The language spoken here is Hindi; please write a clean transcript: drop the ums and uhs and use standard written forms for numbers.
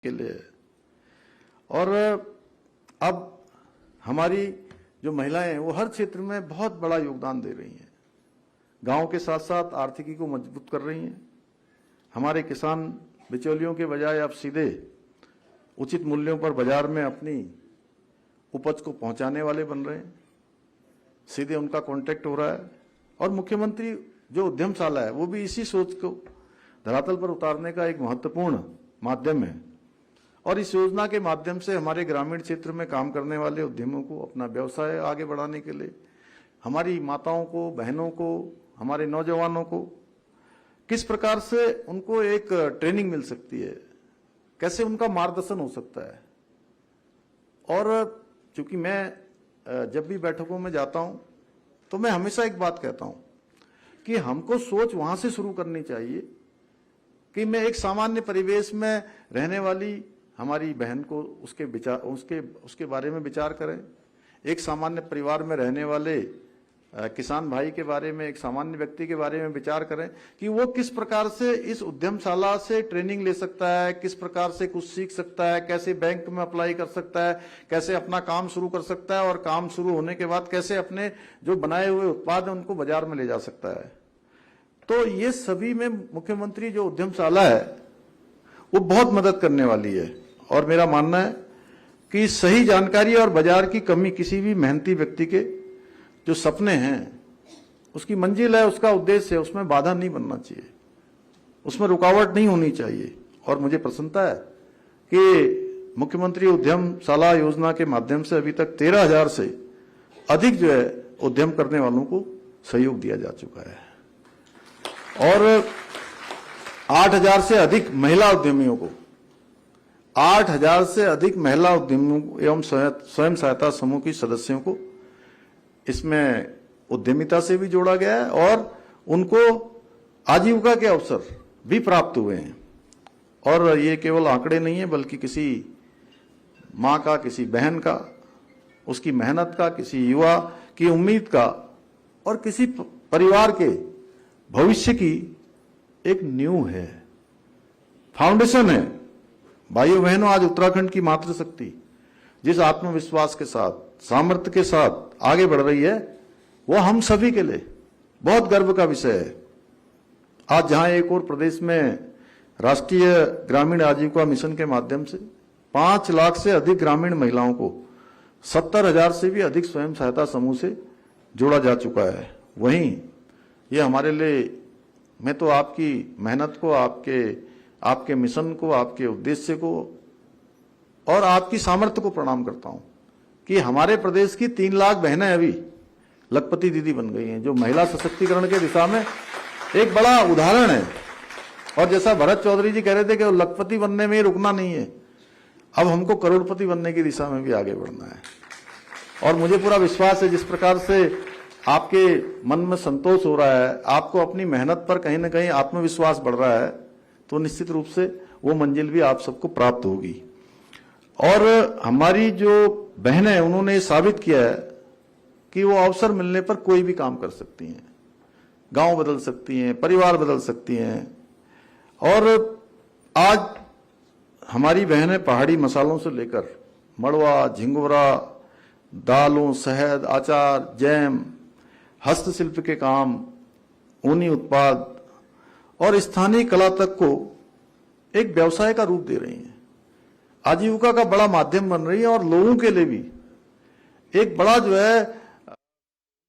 के लिए। और अब हमारी जो महिलाएं हैं वो हर क्षेत्र में बहुत बड़ा योगदान दे रही हैं, गांव के साथ साथ आर्थिकी को मजबूत कर रही हैं। हमारे किसान बिचौलियों के बजाय अब सीधे उचित मूल्यों पर बाजार में अपनी उपज को पहुंचाने वाले बन रहे हैं, सीधे उनका कांटेक्ट हो रहा है। और मुख्यमंत्री जो उद्यमशाला है वो भी इसी सोच को धरातल पर उतारने का एक महत्वपूर्ण माध्यम है। और इस योजना के माध्यम से हमारे ग्रामीण क्षेत्र में काम करने वाले उद्यमियों को अपना व्यवसाय आगे बढ़ाने के लिए, हमारी माताओं को, बहनों को, हमारे नौजवानों को किस प्रकार से उनको एक ट्रेनिंग मिल सकती है, कैसे उनका मार्गदर्शन हो सकता है। और चूंकि मैं जब भी बैठकों में जाता हूं तो मैं हमेशा एक बात कहता हूं कि हमको सोच वहां से शुरू करनी चाहिए कि मैं एक सामान्य परिवेश में रहने वाली हमारी बहन को उसके बारे में विचार करें, एक सामान्य परिवार में रहने वाले किसान भाई के बारे में, एक सामान्य व्यक्ति के बारे में विचार करें कि वो किस प्रकार से इस उद्यमशाला से ट्रेनिंग ले सकता है, किस प्रकार से कुछ सीख सकता है, कैसे बैंक में अप्लाई कर सकता है, कैसे अपना काम शुरू कर सकता है और काम शुरू होने के बाद कैसे अपने जो बनाए हुए उत्पाद हैं उनको बाजार में ले जा सकता है। तो ये सभी में मुख्यमंत्री जो उद्यमशाला है वो बहुत मदद करने वाली है। और मेरा मानना है कि सही जानकारी और बाजार की कमी किसी भी मेहनती व्यक्ति के जो सपने हैं, उसकी मंजिल है, उसका उद्देश्य है, उसमें बाधा नहीं बनना चाहिए, उसमें रुकावट नहीं होनी चाहिए। और मुझे प्रसन्नता है कि मुख्यमंत्री उद्यमशाला योजना के माध्यम से अभी तक 13,000 से अधिक जो है उद्यम करने वालों को सहयोग दिया जा चुका है और 8,000 से अधिक महिला उद्यमियों को, 8,000 से अधिक महिला उद्यमियों एवं स्वयं सहायता समूह की सदस्यों को इसमें उद्यमिता से भी जोड़ा गया है और उनको आजीविका के अवसर भी प्राप्त हुए हैं। और ये केवल आंकड़े नहीं है, बल्कि किसी मां का, किसी बहन का, उसकी मेहनत का, किसी युवा की उम्मीद का और किसी परिवार के भविष्य की एक नींव है, फाउंडेशन है। भाइयों बहनों, आज उत्तराखंड की मातृशक्ति जिस आत्मविश्वास के साथ, सामर्थ्य के साथ आगे बढ़ रही है, वो हम सभी के लिए बहुत गर्व का विषय है। आज जहां एक और प्रदेश में राष्ट्रीय ग्रामीण आजीविका मिशन के माध्यम से 5 लाख से अधिक ग्रामीण महिलाओं को 70,000 से भी अधिक स्वयं सहायता समूह से जोड़ा जा चुका है, वहीं ये हमारे लिए, मैं तो आपकी मेहनत को, आपके मिशन को, आपके उद्देश्य को और आपकी सामर्थ्य को प्रणाम करता हूं कि हमारे प्रदेश की 3 लाख बहनें अभी लखपति दीदी बन गई हैं, जो महिला सशक्तिकरण के दिशा में एक बड़ा उदाहरण है। और जैसा भरत चौधरी जी कह रहे थे कि लखपति बनने में ही रुकना नहीं है, अब हमको करोड़पति बनने की दिशा में भी आगे बढ़ना है। और मुझे पूरा विश्वास है जिस प्रकार से आपके मन में संतोष हो रहा है, आपको अपनी मेहनत पर कहीं ना कहीं आत्मविश्वास बढ़ रहा है, तो निश्चित रूप से वो मंजिल भी आप सबको प्राप्त होगी। और हमारी जो बहनें, उन्होंने साबित किया है कि वो अवसर मिलने पर कोई भी काम कर सकती हैं, गांव बदल सकती हैं, परिवार बदल सकती हैं। और आज हमारी बहनें पहाड़ी मसालों से लेकर मड़वा, झिंगोरा, दालों, शहद, अचार, जैम, हस्तशिल्प के काम, ऊनी उत्पाद और स्थानीय कला तक को एक व्यवसाय का रूप दे रही हैं, आजीविका का बड़ा माध्यम बन रही है और लोगों के लिए भी एक बड़ा जो है